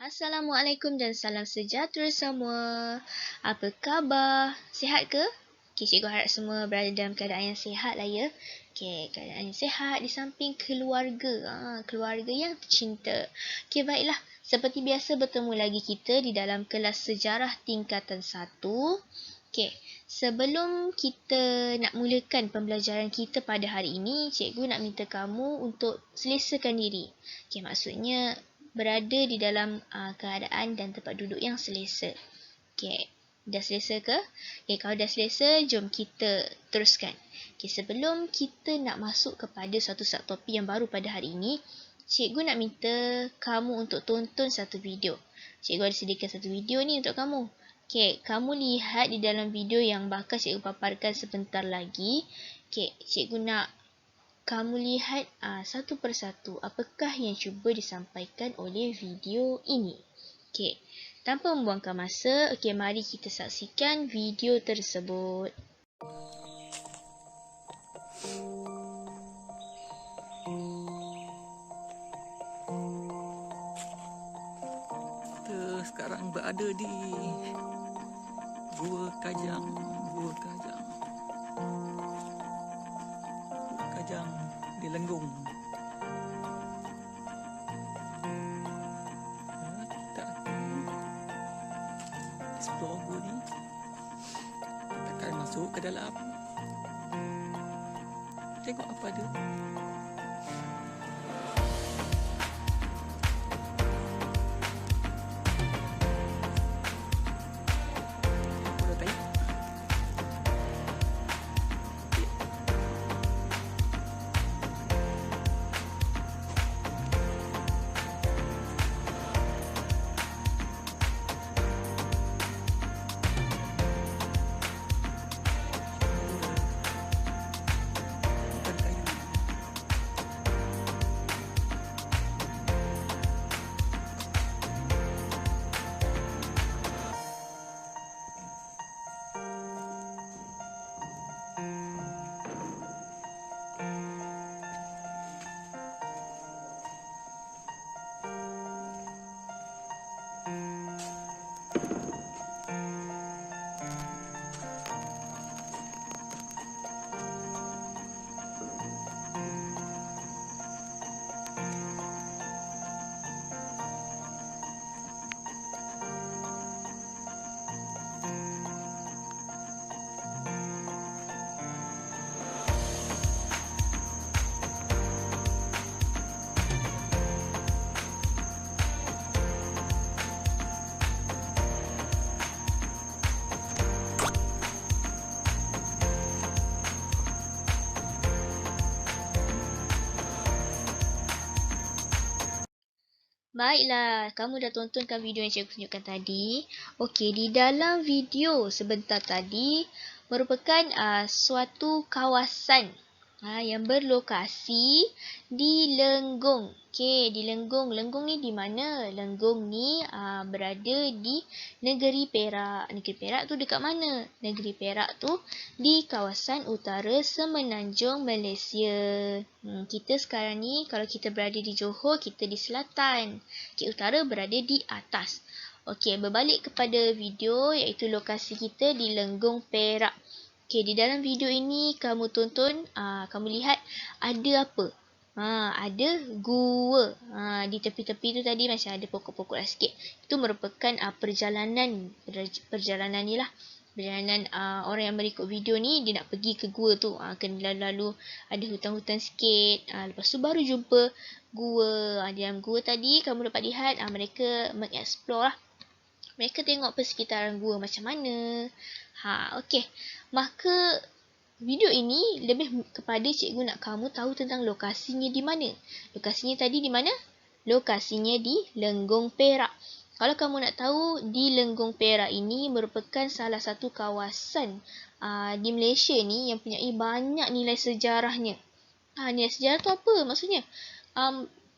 Assalamualaikum dan salam sejahtera semua. Apa khabar? Sihat ke? Okay, cikgu harap semua berada dalam keadaan yang sihat lah ya. Okay, keadaan yang sihat di samping keluarga. Keluarga yang tercinta. Okay, baiklah. Seperti biasa bertemu lagi kita di dalam kelas sejarah tingkatan 1. Okay, sebelum kita nak mulakan pembelajaran kita pada hari ini, cikgu nak minta kamu untuk selesakan diri. Okay, maksudnya berada di dalam keadaan dan tempat duduk yang selesa. Okay, dah selesa ke? Okay, kalau dah selesa, jom kita teruskan. Okay, sebelum kita nak masuk kepada satu subtopik yang baru pada hari ini, cikgu nak minta kamu untuk tonton satu video. Cikgu ada sediakan satu video ni untuk kamu. Okay, kamu lihat di dalam video yang bakal cikgu paparkan sebentar lagi. Okay, cikgu nak kamu lihat satu persatu apakah yang cuba disampaikan oleh video ini. Okey, tanpa membuangkan masa, okey, mari kita saksikan video tersebut. Kita sekarang berada di Gua Kajang. Gua Kajang di Lenggong. Kita explore gua ni. Kita akan masuk ke dalam. Tengok apa dia. Baiklah, kamu dah tontonkan video yang cikgu tunjukkan tadi. Okey, di dalam video sebentar tadi merupakan suatu kawasan yang berlokasi di Lenggong. Okey, di Lenggong. Lenggong ni di mana? Lenggong ni berada di negeri Perak. Negeri Perak tu dekat mana? Negeri Perak tu di kawasan utara Semenanjung Malaysia. Kita sekarang ni kalau kita berada di Johor, kita di selatan. Okey, utara berada di atas. Okey, berbalik kepada video iaitu lokasi kita di Lenggong Perak. Okey, di dalam video ini kamu tonton, kamu lihat ada apa? Ada gua. Di tepi-tepi tu tadi macam ada pokok-pokok lah sikit. Itu merupakan perjalanan ni lah. Perjalanan orang yang berikut video ni, dia nak pergi ke gua tu. Kena lalu ada hutan-hutan sikit. Lepas tu baru jumpa gua. Di dalam gua tadi kamu dapat lihat mereka mengeksplor lah. Mereka tengok persekitaran gua macam mana. Okey. Maka video ini lebih kepada cikgu nak kamu tahu tentang lokasinya di mana. Lokasinya tadi di mana? Lokasinya di Lenggong Perak. Kalau kamu nak tahu, di Lenggong Perak ini merupakan salah satu kawasan di Malaysia ni yang mempunyai banyak nilai sejarahnya. Nilai sejarah tu apa maksudnya?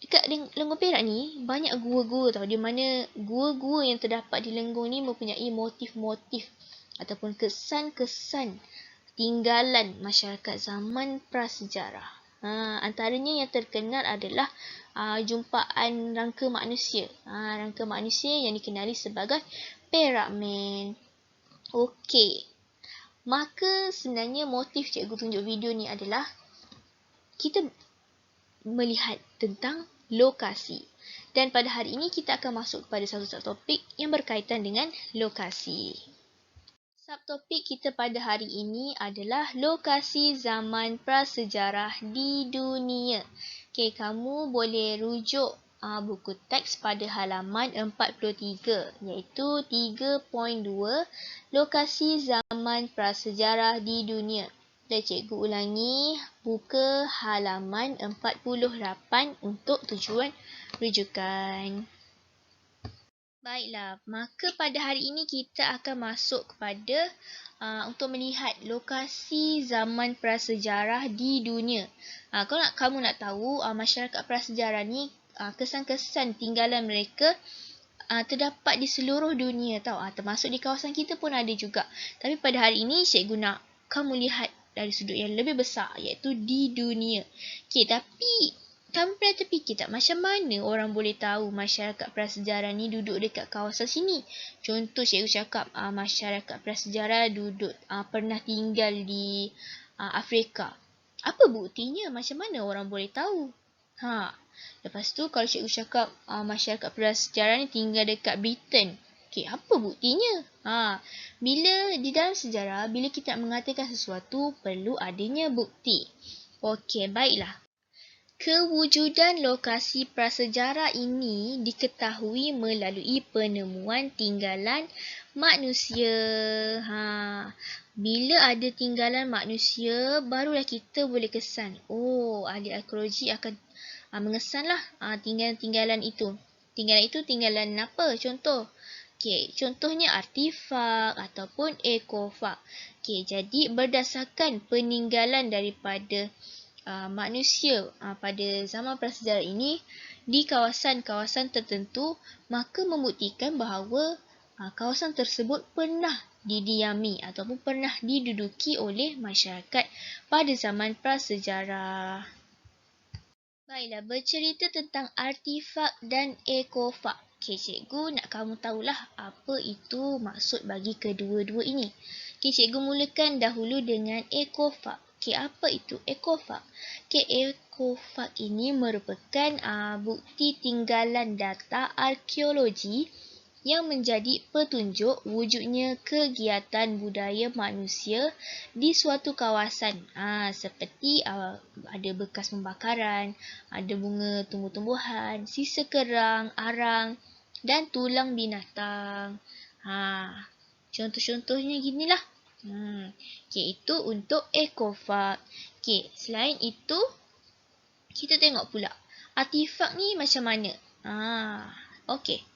Dekat Lenggong Perak ni banyak gua-gua tau. Di mana gua-gua yang terdapat di Lenggong ni mempunyai motif-motif ataupun kesan-kesan tinggalan masyarakat zaman prasejarah. Antaranya yang terkenal adalah jumpaan rangka manusia. Rangka manusia yang dikenali sebagai Perakmen. Okey. Maka sebenarnya motif cikgu tunjuk video ni adalah kita melihat tentang lokasi. Dan pada hari ini kita akan masuk kepada satu subtopik yang berkaitan dengan lokasi. Subtopik kita pada hari ini adalah lokasi zaman prasejarah di dunia. Okey, kamu boleh rujuk buku teks pada halaman 43 iaitu 3.2 lokasi zaman prasejarah di dunia. Dan cikgu ulangi, buka halaman 48 untuk tujuan rujukan. Baiklah, maka pada hari ini kita akan masuk kepada untuk melihat lokasi zaman prasejarah di dunia. Kalau kamu nak tahu, masyarakat prasejarah ni kesan-kesan tinggalan mereka terdapat di seluruh dunia tau. Termasuk di kawasan kita pun ada juga. Tapi pada hari ini cikgu nak kamu lihat dari sudut yang lebih besar iaitu di dunia. Okey, tapi kamu pernah terfikir tak macam mana orang boleh tahu masyarakat prasejarah ni duduk dekat kawasan sini? Contoh cikgu cakap masyarakat prasejarah duduk pernah tinggal di Afrika. Apa buktinya? Macam mana orang boleh tahu? Lepas tu kalau cikgu cakap masyarakat prasejarah ni tinggal dekat Britain. Okey, apa buktinya? Bila di dalam sejarah, bila kita nak mengatakan sesuatu, perlu adanya bukti. Okey, baiklah. Kewujudan lokasi prasejarah ini diketahui melalui penemuan tinggalan manusia. Bila ada tinggalan manusia, barulah kita boleh kesan. Ahli arkeologi akan mengesanlah tinggalan-tinggalan itu. Tinggalan itu tinggalan apa? Contoh. Okey, contohnya artifak ataupun ekofak. Okey, jadi berdasarkan peninggalan daripada manusia pada zaman prasejarah ini di kawasan-kawasan tertentu, maka membuktikan bahawa kawasan tersebut pernah didiami ataupun pernah diduduki oleh masyarakat pada zaman prasejarah. Baiklah, bercerita tentang artifak dan ekofak. Okey, cikgu nak kamu tahulah apa itu maksud bagi kedua-dua ini. Okey, cikgu mulakan dahulu dengan ekofak. Okey, apa itu ekofak? Okey, ekofak ini merupakan bukti tinggalan data arkeologi yang menjadi petunjuk wujudnya kegiatan budaya manusia di suatu kawasan. Seperti ada bekas pembakaran, ada bunga tumbuh-tumbuhan, sisa kerang, arang dan tulang binatang. Contoh-contohnya ginilah. Okey, itu untuk ekofak. Okey, selain itu kita tengok pula artifak ni macam mana. Okey.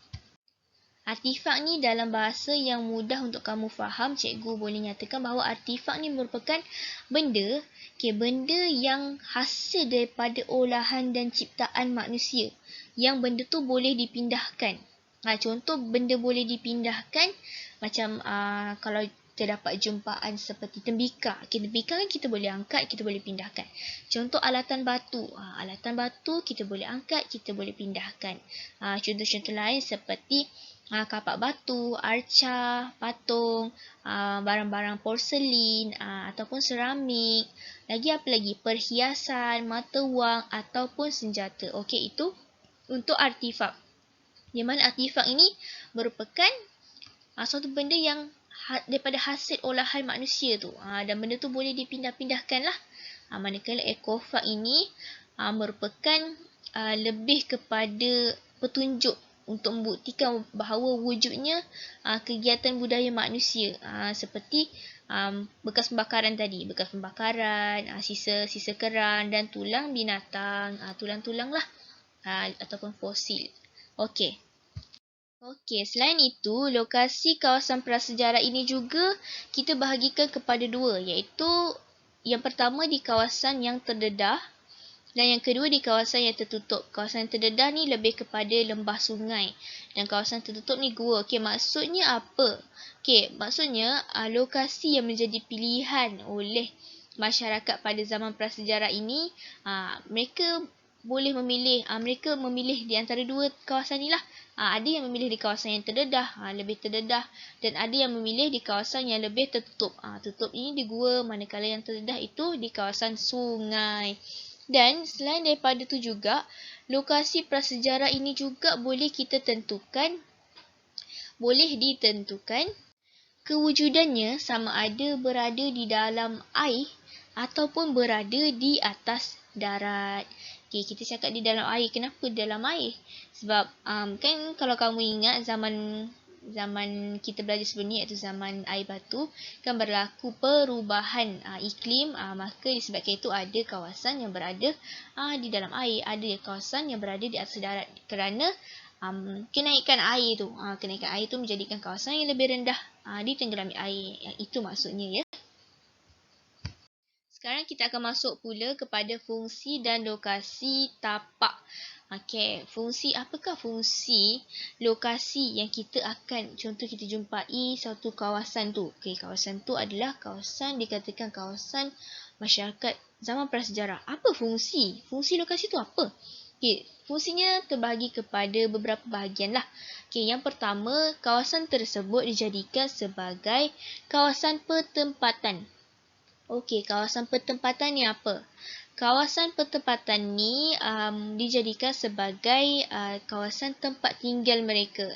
Artifak ni dalam bahasa yang mudah untuk kamu faham, cikgu boleh nyatakan bahawa artifak ni merupakan benda, benda yang hasil daripada olahan dan ciptaan manusia. Yang benda tu boleh dipindahkan. Contoh benda boleh dipindahkan macam kalau terdapat jumpaan seperti tembikar. Tembikar kan kita boleh angkat, kita boleh pindahkan. Contoh alatan batu. Alatan batu kita boleh angkat, kita boleh pindahkan. Contoh-contoh lain seperti kapak batu, arca, patung, barang-barang porselin ataupun seramik. Lagi apa lagi? Perhiasan, mata wang ataupun senjata. Okey, itu untuk artifak. Di mana artifak ini merupakan suatu benda yang daripada hasil olahan manusia tu. Dan benda tu boleh dipindah-pindahkan lah. Manakala ekofak ini merupakan lebih kepada petunjuk untuk membuktikan bahawa wujudnya kegiatan budaya manusia. Seperti bekas pembakaran tadi. Bekas pembakaran, sisa-sisa kerang dan tulang binatang. Tulang-tulang lah. Ataupun fosil. Okey. Okey, selain itu, lokasi kawasan prasejarah ini juga kita bahagikan kepada dua, iaitu yang pertama di kawasan yang terdedah dan yang kedua di kawasan yang tertutup. Kawasan yang terdedah ni lebih kepada lembah sungai dan kawasan tertutup ni gua. Okey, maksudnya apa? Okey, maksudnya lokasi yang menjadi pilihan oleh masyarakat pada zaman prasejarah ini, mereka boleh memilih, mereka memilih di antara dua kawasan ni lah. Ada yang memilih di kawasan yang terdedah, lebih terdedah, dan ada yang memilih di kawasan yang lebih tertutup. Tertutup ini di gua, manakala yang terdedah itu di kawasan sungai. Dan selain daripada tu juga, lokasi prasejarah ini juga boleh ditentukan kewujudannya sama ada berada di dalam air ataupun berada di atas darat. Okay, kita cakap di dalam air. Kenapa dalam air? Sebab kan kalau kamu ingat zaman kita belajar sebelum ni, iaitu zaman air batu, kan berlaku perubahan iklim, maka disebabkan itu ada kawasan yang berada di dalam air, ada kawasan yang berada di atas darat, kerana kenaikan air tu menjadikan kawasan yang lebih rendah ditenggelami air. Yang itu maksudnya, ya. Sekarang kita akan masuk pula kepada fungsi dan lokasi tapak. Okey, apakah fungsi lokasi yang kita akan, contoh kita jumpai satu kawasan tu. Okey, kawasan tu adalah kawasan, dikatakan kawasan masyarakat zaman prasejarah. Apa fungsi? Fungsi lokasi tu apa? Okey, fungsinya terbahagi kepada beberapa bahagian lah. Okey, yang pertama, kawasan tersebut dijadikan sebagai kawasan pertempatan. Okey, kawasan pertempatan ni apa? Kawasan pertempatan ni dijadikan sebagai kawasan tempat tinggal mereka.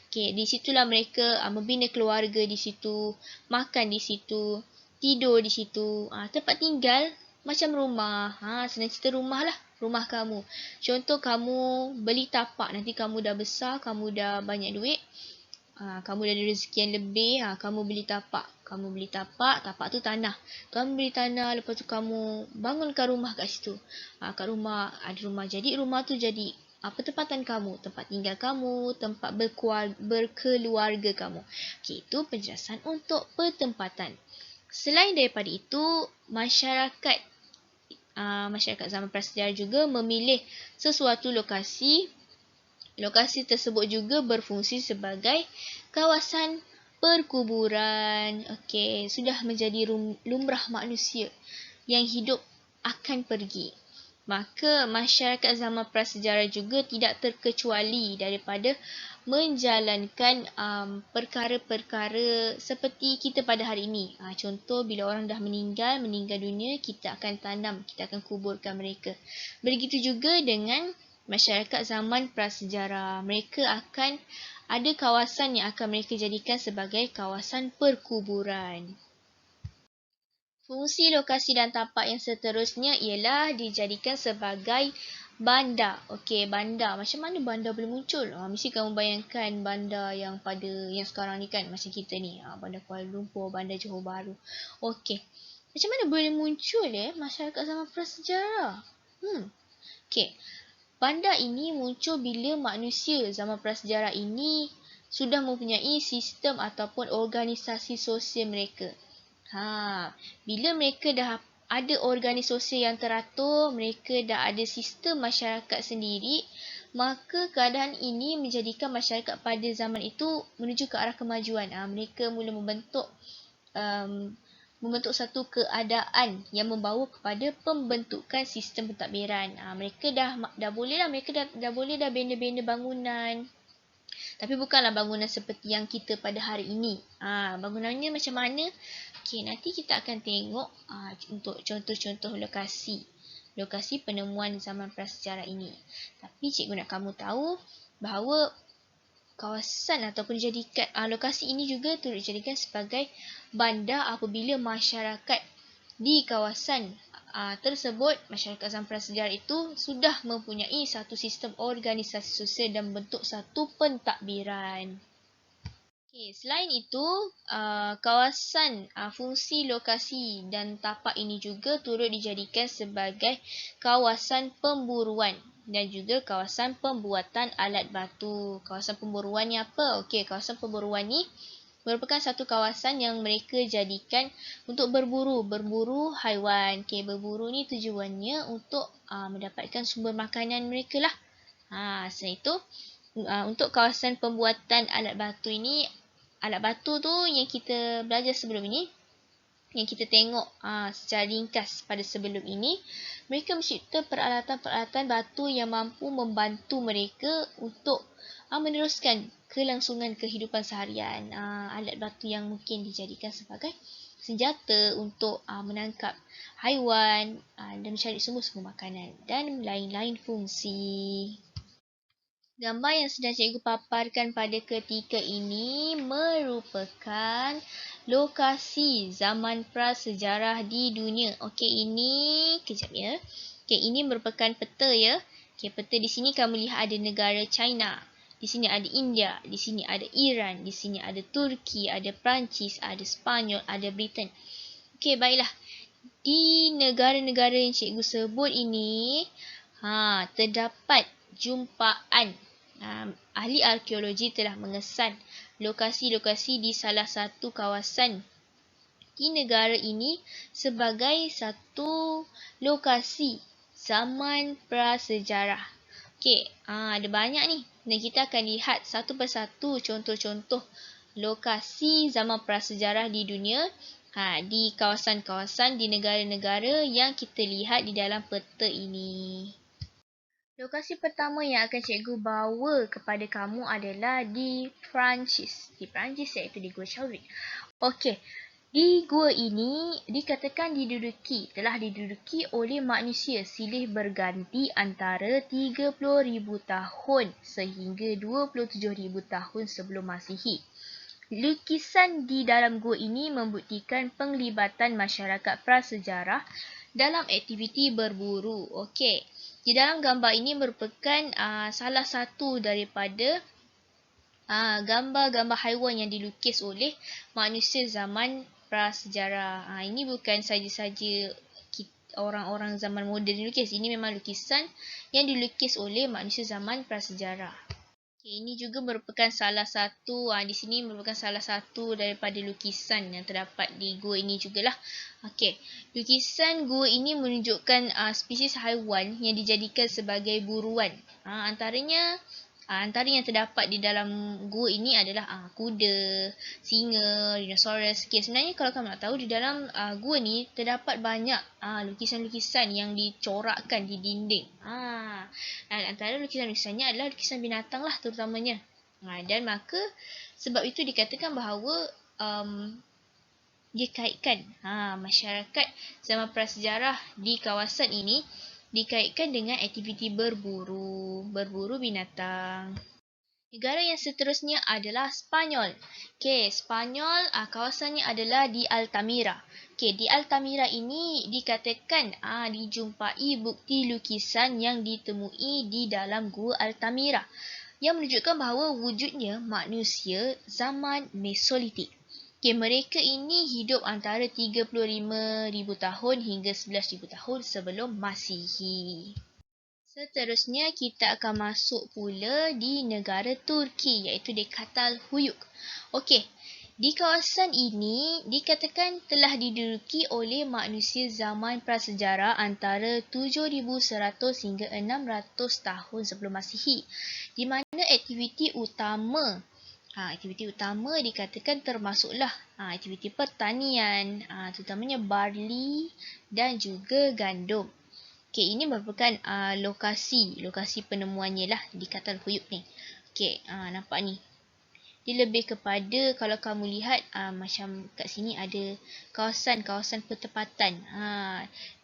Okey, di situlah mereka membina keluarga di situ, makan di situ, tidur di situ. Tempat tinggal macam rumah. Senang cerita rumah lah, rumah kamu. Contoh kamu beli tapak, nanti kamu dah besar, kamu dah banyak duit. Kamu dah ada rezeki yang lebih, kamu beli tapak. Tapak tu tanah. Kamu beli tanah, lepas tu kamu bangunkan rumah kat situ. Kat rumah, ada rumah. Jadi rumah tu jadi pertempatan kamu, tempat tinggal kamu, tempat berkeluarga kamu. Okay, itu penjelasan untuk pertempatan. Selain daripada itu, masyarakat zaman prasejarah juga memilih sesuatu lokasi. Lokasi tersebut juga berfungsi sebagai kawasan perkuburan. Okey, sudah menjadi lumrah manusia yang hidup akan pergi. Maka masyarakat zaman prasejarah juga tidak terkecuali daripada menjalankan perkara-perkara seperti kita pada hari ini. Contoh, bila orang dah meninggal dunia, kita akan tanam, kita akan kuburkan mereka. Begitu juga dengan masyarakat zaman prasejarah. Mereka akan ada kawasan yang akan mereka jadikan sebagai kawasan perkuburan. Fungsi lokasi dan tapak yang seterusnya ialah dijadikan sebagai bandar. Okey, bandar. Macam mana bandar boleh muncul? Mesti kamu bayangkan bandar yang sekarang ni kan, macam kita ni. Bandar Kuala Lumpur, bandar Johor Bahru. Okey. Macam mana boleh muncul masyarakat zaman prasejarah? Okey. Bandar ini muncul bila manusia zaman prasejarah ini sudah mempunyai sistem ataupun organisasi sosial mereka. Bila mereka dah ada organisasi sosial yang teratur, mereka dah ada sistem masyarakat sendiri, maka keadaan ini menjadikan masyarakat pada zaman itu menuju ke arah kemajuan. Mereka mula membentuk satu keadaan yang membawa kepada pembentukan sistem pentadbiran. Mereka dah boleh dah bina-bina bangunan. Tapi bukanlah bangunan seperti yang kita pada hari ini. Bangunannya macam mana? Okey, nanti kita akan tengok untuk contoh-contoh lokasi penemuan zaman prasejarah ini. Tapi cikgu nak kamu tahu bahawa kawasan ataupun dijadikan lokasi ini juga turut dijadikan sebagai bandar apabila masyarakat di kawasan tersebut, masyarakat zaman prasejarah itu sudah mempunyai satu sistem organisasi sosial dan bentuk satu pentadbiran. Okay, selain itu, kawasan, fungsi lokasi dan tapak ini juga turut dijadikan sebagai kawasan pemburuan dan juga kawasan pembuatan alat batu. Kawasan pemburuan ni apa? Okey, kawasan pemburuan ni merupakan satu kawasan yang mereka jadikan untuk berburu haiwan. Okey, berburu ni tujuannya untuk mendapatkan sumber makanan mereka lah. Selain itu, untuk kawasan pembuatan alat batu ini, alat batu tu yang kita belajar sebelum ini, yang kita tengok secara ringkas pada sebelum ini, mereka mencipta peralatan-peralatan batu yang mampu membantu mereka untuk meneruskan kelangsungan kehidupan seharian. Alat batu yang mungkin dijadikan sebagai senjata untuk menangkap haiwan dan mencari sumber-sumber makanan dan lain-lain fungsi. Gambar yang sedang cikgu paparkan pada ketika ini merupakan lokasi zaman prasejarah di dunia. Okey, ini kejap ya. Okey, ini merupakan peta ya. Okey, peta di sini kamu lihat ada negara China. Di sini ada India, di sini ada Iran, di sini ada Turki, ada Perancis, ada Sepanyol, ada Britain. Okey, baiklah. Di negara-negara yang cikgu sebut ini, terdapat jumpaan. Ahli arkeologi telah mengesan lokasi-lokasi di salah satu kawasan di negara ini sebagai satu lokasi zaman prasejarah. Okey, ada banyak ni dan kita akan lihat satu persatu contoh-contoh lokasi zaman prasejarah di dunia, di kawasan-kawasan di negara-negara yang kita lihat di dalam peta ini. Lokasi pertama yang akan cikgu bawa kepada kamu adalah di Perancis. Di Perancis iaitu di Gua Chauvet. Okey, di gua ini dikatakan telah diduduki oleh manusia silih berganti antara 30,000 tahun sehingga 27,000 tahun sebelum Masihi. Lukisan di dalam gua ini membuktikan penglibatan masyarakat prasejarah dalam aktiviti berburu. Okey, di dalam gambar ini merupakan salah satu daripada gambar-gambar haiwan yang dilukis oleh manusia zaman prasejarah. Ini bukan saja-saja orang-orang zaman moden dilukis. Ini memang lukisan yang dilukis oleh manusia zaman prasejarah. Okay, ini juga merupakan salah satu, di sini merupakan salah satu daripada lukisan yang terdapat di gua ini jugalah. Okey, lukisan gua ini menunjukkan spesies haiwan yang dijadikan sebagai buruan. Antara yang terdapat di dalam gua ini adalah kuda, singa, dinosaurus. Okay, sebenarnya kalau kamu nak tahu, di dalam gua ni terdapat banyak lukisan-lukisan yang dicorakkan di dinding. Dan antara lukisan-lukisannya adalah lukisan binatang lah terutamanya. Dan maka sebab itu dikatakan bahawa dikaitkan masyarakat zaman prasejarah di kawasan ini dikaitkan dengan aktiviti berburu binatang. Negara yang seterusnya adalah Sepanyol. Okey, Sepanyol kawasannya adalah di Altamira. Okey, di Altamira ini dikatakan dijumpai bukti lukisan yang ditemui di dalam gua Altamira yang menunjukkan bahawa wujudnya manusia zaman Mesolitik. Okey, mereka ini hidup antara 35,000 tahun hingga 11,000 tahun sebelum Masihi. Seterusnya kita akan masuk pula di negara Turki iaitu di Çatalhöyük. Okey, di kawasan ini dikatakan telah diduduki oleh manusia zaman prasejarah antara 7,100 hingga 600 tahun sebelum Masihi, di mana aktiviti utama dikatakan termasuklah aktiviti pertanian, terutamanya barley dan juga gandum. Okey, ini merupakan lokasi penemuannya lah di Çatalhöyük ni. Okey, nampak ni. Dia lebih kepada kalau kamu lihat macam kat sini ada kawasan pertempatan.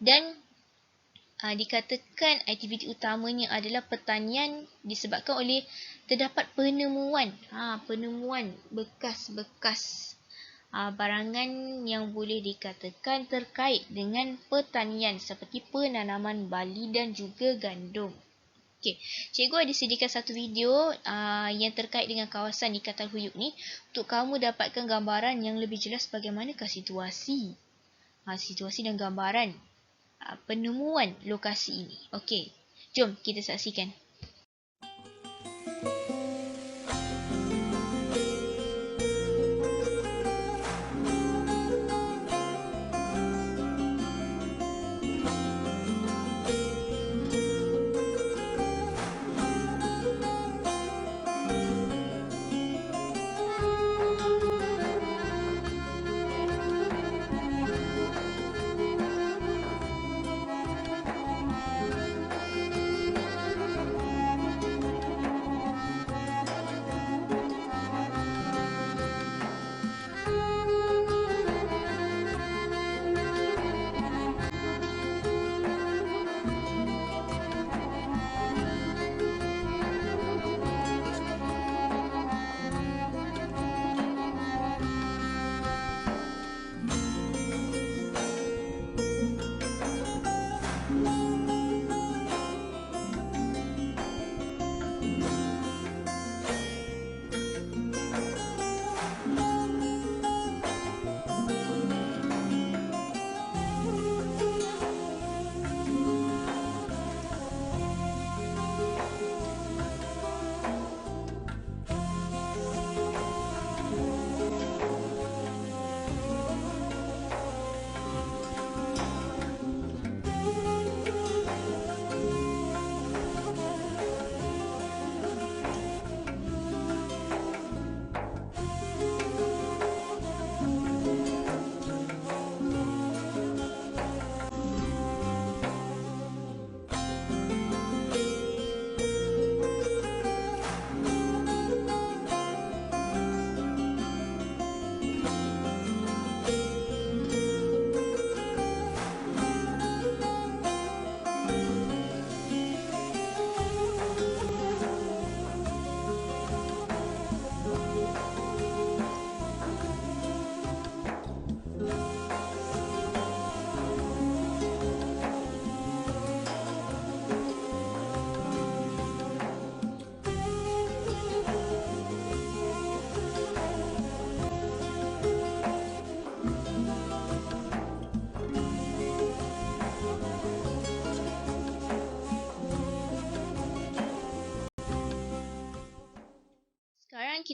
Dan dikatakan aktiviti utamanya adalah pertanian disebabkan oleh terdapat penemuan bekas-bekas barangan yang boleh dikatakan terkait dengan pertanian seperti penanaman barley dan juga gandum. Okey, cikgu ada sediakan satu video yang terkait dengan kawasan di Çatalhöyük ni untuk kamu dapatkan gambaran yang lebih jelas bagaimanakah situasi dan gambaran penemuan lokasi ini. Okey, jom kita saksikan.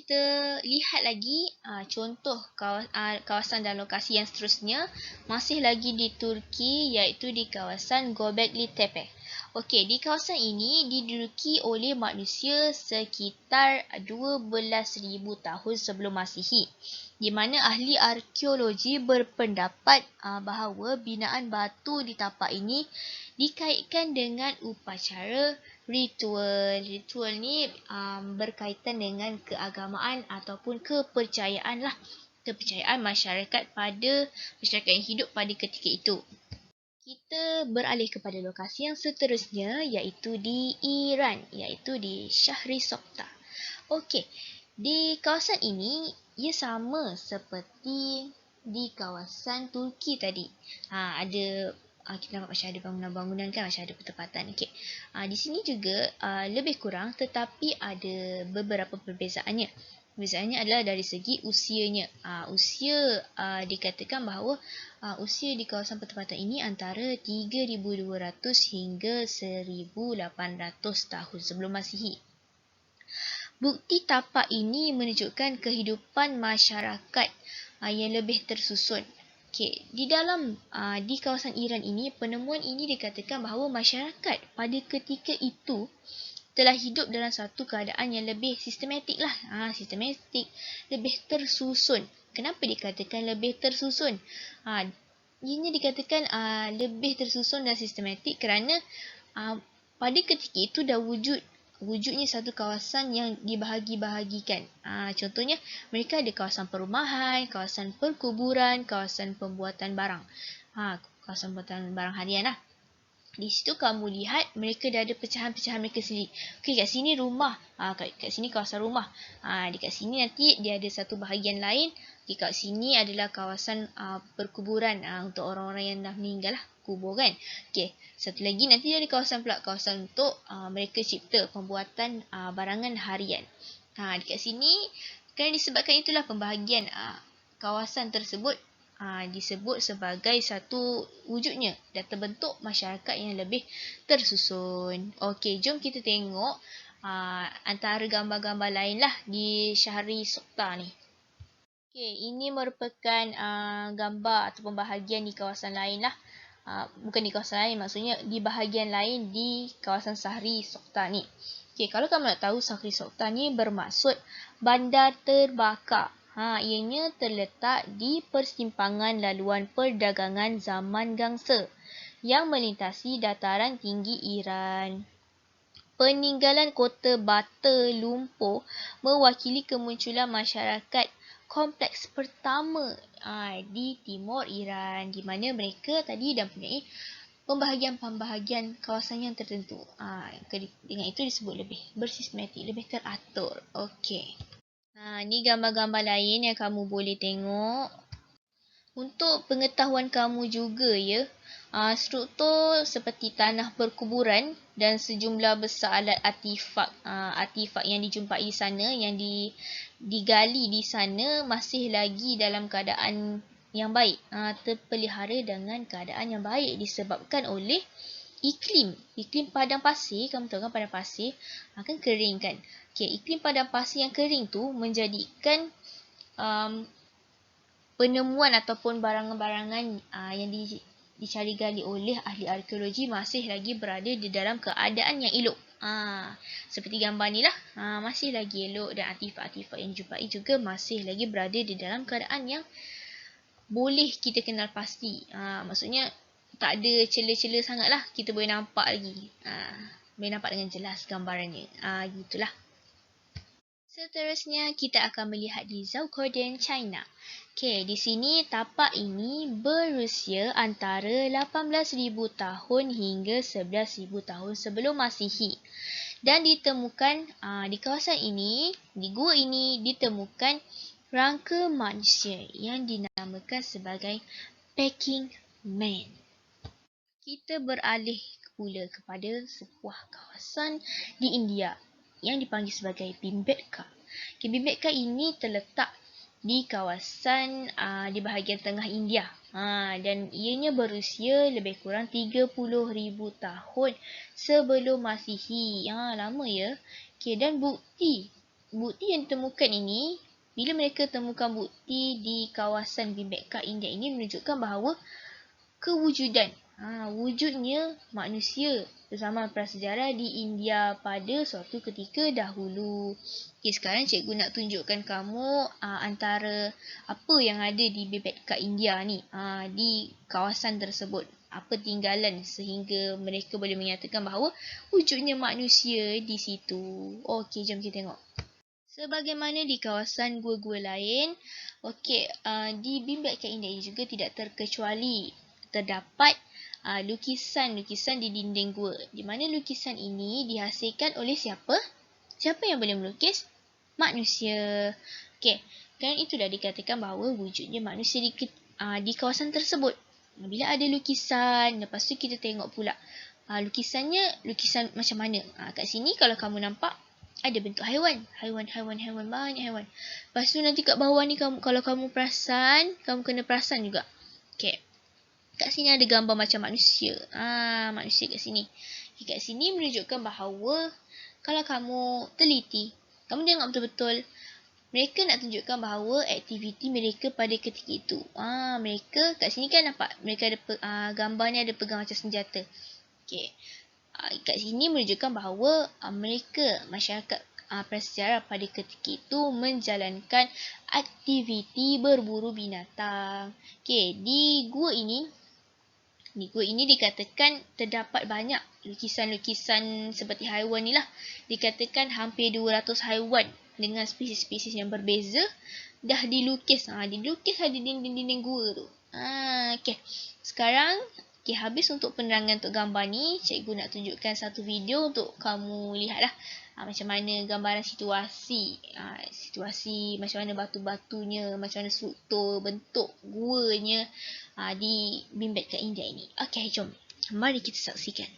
kita lihat lagi contoh kawasan dan lokasi yang seterusnya masih lagi di Turki, iaitu di kawasan Göbekli Tepe. Okey, di kawasan ini diduduki oleh manusia sekitar 12,000 tahun sebelum Masihi, di mana ahli arkeologi berpendapat bahawa binaan batu di tapak ini dikaitkan dengan upacara ritual. Ritual ni berkaitan dengan keagamaan ataupun kepercayaan lah. Kepercayaan masyarakat yang hidup pada ketika itu. Kita beralih kepada lokasi yang seterusnya, iaitu di Iran, iaitu di Shahri Sokta. Okey, di kawasan ini ia sama seperti di kawasan Turki tadi. Kita nampak macam ada bangunan-bangunan kan, macam ada pertempatan. Okey. Di sini juga lebih kurang, tetapi ada beberapa perbezaannya. Perbezaannya adalah dari segi usianya. Usia dikatakan bahawa usia di kawasan pertempatan ini antara 3,200 hingga 1,800 tahun sebelum Masihi. Bukti tapak ini menunjukkan kehidupan masyarakat yang lebih tersusun. Okay, di kawasan Iran ini, penemuan ini dikatakan bahawa masyarakat pada ketika itu telah hidup dalam satu keadaan yang lebih sistematik lah. Sistematik, lebih tersusun. Kenapa dikatakan lebih tersusun? Ianya dikatakan lebih tersusun dan sistematik kerana pada ketika itu dah wujudnya satu kawasan yang dibahagi-bahagikan. Contohnya, mereka ada kawasan perumahan, kawasan perkuburan, kawasan pembuatan barang. Kawasan pembuatan barang harian lah. Di situ kamu lihat mereka dah ada pecahan-pecahan mereka sendiri. Okey, kat sini rumah. Kat sini kawasan rumah. Dekat sini nanti dia ada satu bahagian lain. Okey, kat sini adalah kawasan perkuburan untuk orang-orang yang dah meninggal lah. Kubur kan. Okey, satu lagi nanti dia ada kawasan pula. Kawasan untuk mereka cipta pembuatan barangan harian. Dekat sini, kerana disebabkan itulah pembahagian kawasan tersebut disebut sebagai satu wujudnya dan terbentuk masyarakat yang lebih tersusun. Okey, jom kita tengok antara gambar-gambar lain lah di Shahri Sokta ni. Okey, ini merupakan gambar atau pembahagian di kawasan lain lah. Bukan di kawasan lain, maksudnya di bahagian lain di kawasan Shahri Sokta ni. Okey, kalau kamu nak tahu, Shahri Sokta ni bermaksud bandar terbakar. Ianya terletak di persimpangan laluan perdagangan zaman Gangsa yang melintasi dataran tinggi Iran. Peninggalan kota Bata Lumpur mewakili kemunculan masyarakat kompleks pertama di timur Iran, di mana mereka tadi dah mempunyai pembahagian-pembahagian kawasan yang tertentu. Dengan itu disebut lebih bersistematik, lebih teratur. Okey. Ni gambar-gambar lain yang kamu boleh tengok. Untuk pengetahuan kamu juga ya, struktur seperti tanah perkuburan dan sejumlah besar alat artifak yang dijumpai di sana, yang digali di sana masih lagi dalam keadaan yang baik, terpelihara dengan keadaan yang baik disebabkan oleh iklim padang pasir. Kamu tahu kan padang pasir akan kering kan. Okey, iklim padang pasir yang kering tu menjadikan penemuan ataupun barangan-barangan yang dicari gali oleh ahli arkeologi masih lagi berada di dalam keadaan yang elok. Seperti gambar ni lah, masih lagi elok, dan artifak-artifak yang dijumpai juga masih lagi berada di dalam keadaan yang boleh kita kenal pasti. Maksudnya tak ada celah-celah sangat lah, kita boleh nampak lagi. Boleh nampak dengan jelas gambarannya. Gitulah. Seterusnya kita akan melihat di Zhoukoudian, China. Okey, di sini tapak ini berusia antara 18,000 tahun hingga 11,000 tahun sebelum Masihi. Dan ditemukan di kawasan ini, di gua ini ditemukan rangka manusia yang dinamakan sebagai Peking Man. Kita beralih pula kepada sebuah kawasan di India yang dipanggil sebagai Bhimbetka. Bhimbetka ini terletak di kawasan di bahagian tengah India. Dan ianya berusia lebih kurang 30,000 tahun sebelum Masihi. Lama ya. Dan bukti bukti yang ditemukan ini, bila mereka temukan bukti di kawasan Bhimbetka India ini menunjukkan bahawa kewujudan wujudnya manusia zaman prasejarah di India pada suatu ketika dahulu. Okay, sekarang cikgu nak tunjukkan kamu antara apa yang ada di Bhimbetka India ni, di kawasan tersebut. Apa tinggalan sehingga mereka boleh menyatakan bahawa wujudnya manusia di situ. Okey, jom kita tengok. Sebagaimana di kawasan gua-gua lain, di Bhimbetka India ini juga tidak terkecuali terdapat lukisan-lukisan di dinding gua. Di mana lukisan ini dihasilkan oleh siapa? Siapa yang boleh melukis? Manusia. Okey, kan itu dah dikatakan bahawa wujudnya manusia di kawasan tersebut. Bila ada lukisan, lepas tu kita tengok pula lukisannya lukisan macam mana. Kat sini kalau kamu nampak ada bentuk haiwan, banyak haiwan. Lepas tu nanti kat bawah ni kalau kamu perasan, kamu kena perasan juga. Okey. Kat sini ada gambar macam manusia. Manusia kat sini. Kat sini menunjukkan bahawa kalau kamu teliti, kamu tengok betul-betul, mereka nak tunjukkan bahawa aktiviti mereka pada ketika itu. Mereka kat sini kan nampak mereka ada gambar ni ada pegang macam senjata. Okey. Kat sini menunjukkan bahawa mereka masyarakat prasejarah pada ketika itu menjalankan aktiviti berburu binatang. Okey, di gua ini dikatakan terdapat banyak lukisan-lukisan seperti haiwan ni lah. Dikatakan hampir 200 haiwan dengan spesies-spesies yang berbeza dah dilukis. Dilukis ada dinding-dinding gua tu. Okey. Sekarang habis untuk penerangan untuk gambar ni. Cikgu nak tunjukkan satu video untuk kamu lihat lah. Macam mana gambaran situasi. Situasi macam mana batu-batunya, macam mana struktur, bentuk guanya di Bhimbetka India ini. Okey, jom. Mari kita saksikan.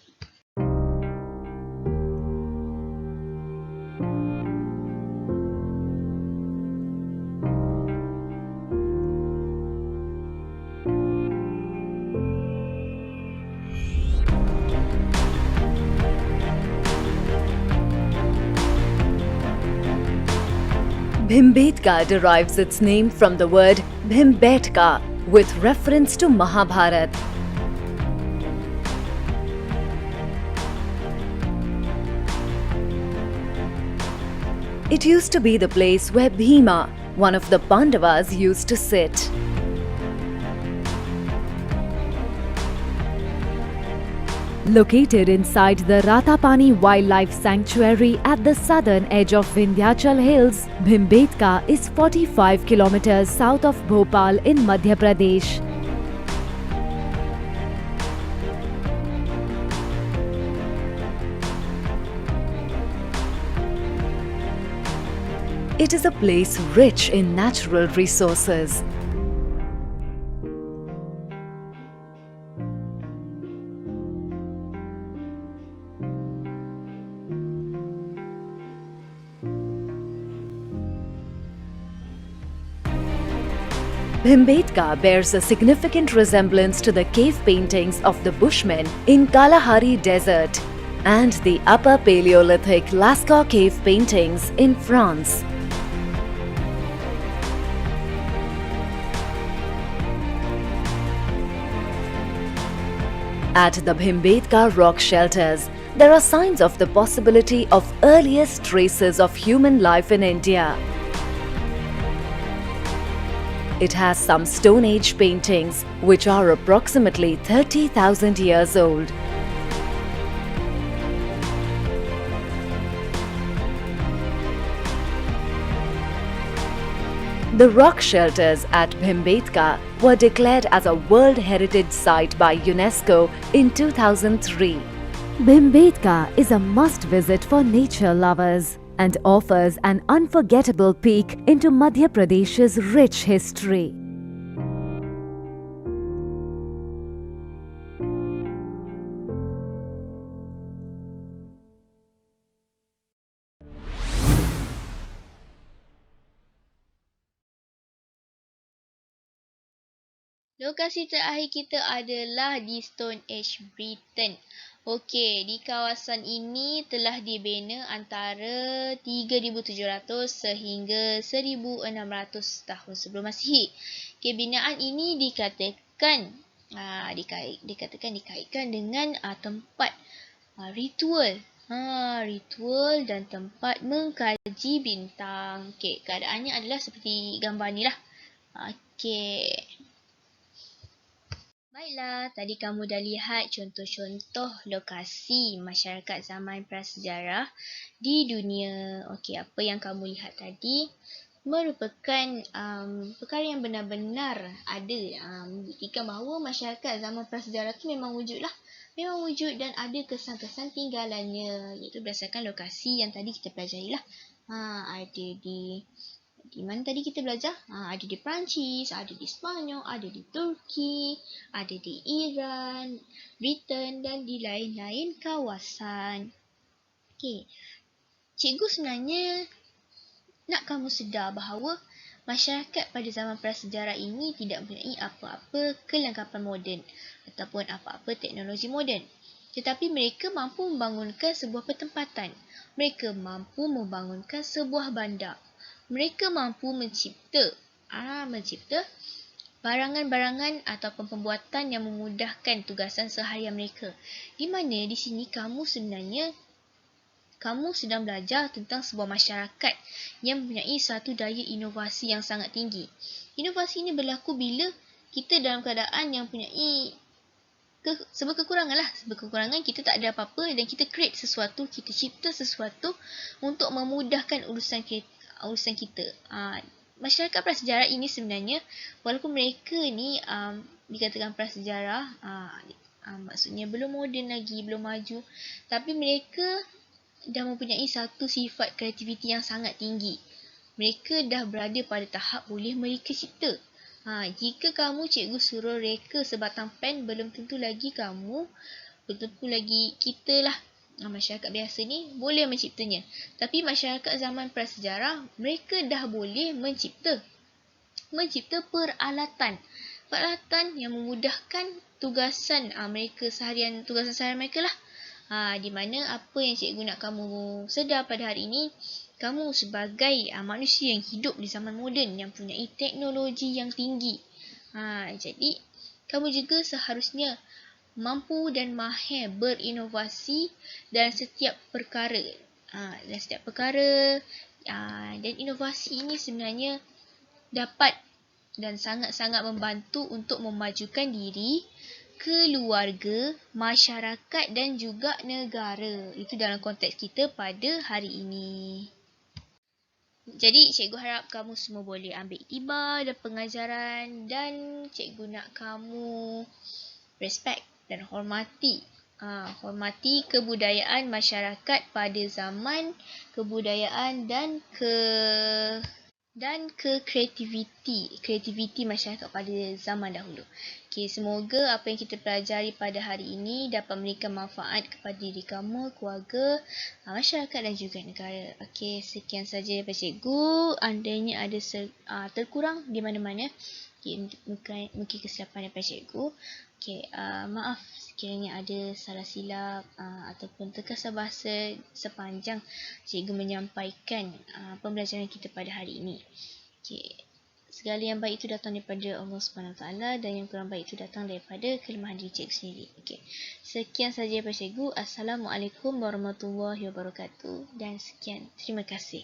Bhimbetka derives its name from the word Bhimbetka, with reference to Mahabharata. It used to be the place where Bhima, one of the Pandavas, used to sit. Located inside the Ratapani Wildlife Sanctuary at the southern edge of Vindhyachal Hills, Bhimbetka is 45 kilometers south of Bhopal in Madhya Pradesh. It is a place rich in natural resources. Bhimbetka bears a significant resemblance to the cave paintings of the Bushmen in Kalahari Desert and the Upper Paleolithic Lascaux cave paintings in France. At the Bhimbetka rock shelters, there are signs of the possibility of earliest traces of human life in India. It has some Stone Age paintings which are approximately 30,000 years old. The rock shelters at Bhimbetka were declared as a World Heritage Site by UNESCO in 2003. Bhimbetka is a must-visit for nature lovers and offers an unforgettable peek into Madhya Pradesh's rich history. Lokasi terakhir kita adalah di Stone Age Britain. Okey, di kawasan ini telah dibina antara 3,700 sehingga 1,600 tahun sebelum Masihi. Binaan ini dikatakan dikaitkan dengan tempat ritual. Ritual dan tempat mengkaji bintang. Okey, keadaannya adalah seperti gambar ni lah. Okey. Baiklah, tadi kamu dah lihat contoh-contoh lokasi masyarakat zaman prasejarah di dunia. Okey, apa yang kamu lihat tadi merupakan perkara yang benar-benar ada. Membuktikan bahawa masyarakat zaman prasejarah tu memang wujud lah. Memang wujud dan ada kesan-kesan tinggalannya. Iaitu berdasarkan lokasi yang tadi kita pelajari lah. Ada di mana tadi kita belajar? Ada di Perancis, ada di Sepanyol, ada di Turki, ada di Iran, Britain dan di lain-lain kawasan. Okey. Cikgu sebenarnya nak kamu sedar bahawa masyarakat pada zaman prasejarah ini tidak mempunyai apa-apa kelengkapan moden ataupun apa-apa teknologi moden. Tetapi mereka mampu membangunkan sebuah pertempatan. Mereka mampu membangunkan sebuah bandar. Mereka mampu mencipta barangan-barangan ataupun pembuatan yang memudahkan tugasan seharian mereka. Di mana di sini kamu sedang belajar tentang sebuah masyarakat yang mempunyai satu daya inovasi yang sangat tinggi. Inovasi ini berlaku bila kita dalam keadaan yang mempunyai sebab kekurangan kita tak ada apa-apa dan kita create sesuatu, kita cipta sesuatu untuk memudahkan urusan kita. Masyarakat prasejarah ini sebenarnya walaupun mereka ni dikatakan prasejarah, maksudnya belum moden lagi, belum maju, tapi mereka dah mempunyai satu sifat kreativiti yang sangat tinggi. Mereka dah berada pada tahap boleh mereka cipta. Jika kamu cikgu suruh reka sebatang pen, belum tentu lagi kita lah, masyarakat biasa ni boleh menciptanya. Tapi masyarakat zaman prasejarah, mereka dah boleh mencipta peralatan yang memudahkan tugasan seharian mereka lah. Di mana apa yang cikgu nak kamu sedar pada hari ini, kamu sebagai manusia yang hidup di zaman moden yang mempunyai teknologi yang tinggi. Jadi kamu juga seharusnya mampu dan mahir berinovasi dalam setiap perkara. Dan inovasi ini sebenarnya dapat dan sangat-sangat membantu untuk memajukan diri, keluarga, masyarakat dan juga negara. Itu dalam konteks kita pada hari ini. Jadi cikgu harap kamu semua boleh ambil iktibar dan pengajaran, dan cikgu nak kamu respect dan hormati kebudayaan masyarakat pada zaman kebudayaan dan kreativiti masyarakat pada zaman dahulu. Semoga apa yang kita pelajari pada hari ini dapat memberikan manfaat kepada diri kamu, keluarga, masyarakat dan juga negara. Sekian saja daripada cikgu. Andainya ada terkurang di mana-mana, mungkin kesilapan daripada cikgu. Maaf sekiranya ada salah silap ataupun terkasar bahasa sepanjang cikgu menyampaikan pembelajaran kita pada hari ini. Segala yang baik itu datang daripada Allah SWT dan yang kurang baik itu datang daripada kelemahan diri cikgu sendiri. Sekian saja daripada cikgu. Assalamualaikum warahmatullahi wabarakatuh dan sekian. Terima kasih.